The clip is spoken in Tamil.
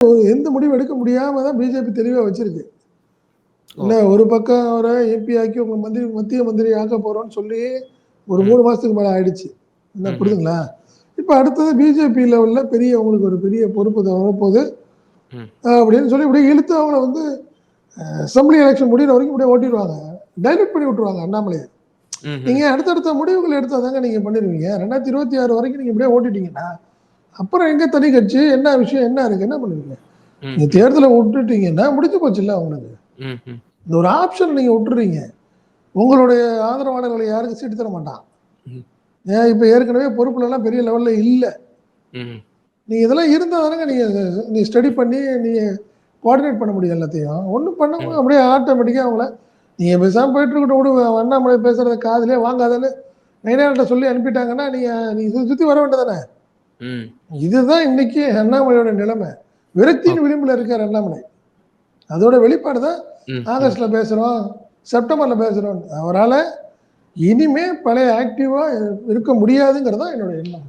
எந்த முடிவும் எடுக்க முடியாம தான் பிஜேபி தெளிவா வச்சிருக்கு. ஓ! என்ன ஒரு பக்கம் அவரை எம்பி ஆக்கி உங்க மத்திய மந்திரி ஆக்க போறோம்னு சொல்லி ஒரு ம். 3 மாசத்துக்கு மேல ஆயிடுச்சு. என்ன ம்ஹ்ம். புரியுதுங்களா? இப்ப அடுத்தது பிஜேபி லெவல்ல உங்களுக்கு ஒரு பெரிய பொறுப்பு வரப்போகுது. ம். அப்படின்னு சொல்லி இப்படியே இழுத்து அவங்கள வந்து அசெம்பிளி எலெக்ஷன் முடியிற வரைக்கும் இப்படியே ஓட்டிடுவாங்க. டைல்யூட் பண்ணி விட்டுருவாங்க அண்ணாமலையை. ம்ஹ்ம். நீங்க அடுத்தடுத்த முடிவுகள் எடுத்தா தாங்க நீங்க பண்ணிருவீங்க. 2026 வரைக்கும் நீங்க இப்படியே ஓட்டிட்டீங்கன்னா, அப்புறம் எங்க தனி கட்சி? என்ன விஷயம்? என்ன இருக்கு? என்ன பண்ணுவீங்க? நீங்க ம்ஹ்ம். தேர்தலை விட்டுட்டீங்கன்னா முடிஞ்சு போச்சுல்ல உங்களுக்கு. ம்ஹ்ம். இந்த ஒரு ஆப்ஷன் நீங்க விட்டுறீங்க. உங்களுடைய ஆதரவாளர்களை யாருக்கும் சீட்டு தர மாட்டான். ம். ஏன் இப்ப ஏற்கனவே பொறுப்புல எல்லாம் பெரிய லெவல்ல இல்ல. ம்ஹ்ம். நீங்க இதெல்லாம் இருந்தா தானங்க நீங்க ஸ்டடி பண்ணி நீங்க கோஆர்டினேட் பண்ண முடியும் எல்லாத்தையும். ஒண்ணும் பண்ணாம ம். அப்படியே ஆட்டோமேட்டிக்கா அவங்கள நீங்க பேசாம போயிட்டு இருக்கட்டும் விடு அண்ணாமலை பேசுறத காதுலயே வாங்காதன்னு நயினார்ட்ட சொல்லி அனுப்பிட்டாங்கன்னா, நீங்க நீங்க சுத்தி வர வேண்டியதானே. ம். இதுதான் இன்னைக்கு அண்ணாமலையோட நிலைமை. ஓ! விரக்தியின் விளிம்புல இருக்கார் அண்ணாமலை. அதோட வெளிப்பாடு தான் ம். ம். ஆகஸ்ட்ல பேசுறோம், செப்டம்பர்ல பேசுறோம். அவரால இனிமே பழைய ஆக்டிவா இருக்க முடியாதுங்கிறது தான் என்னோட எண்ணம்.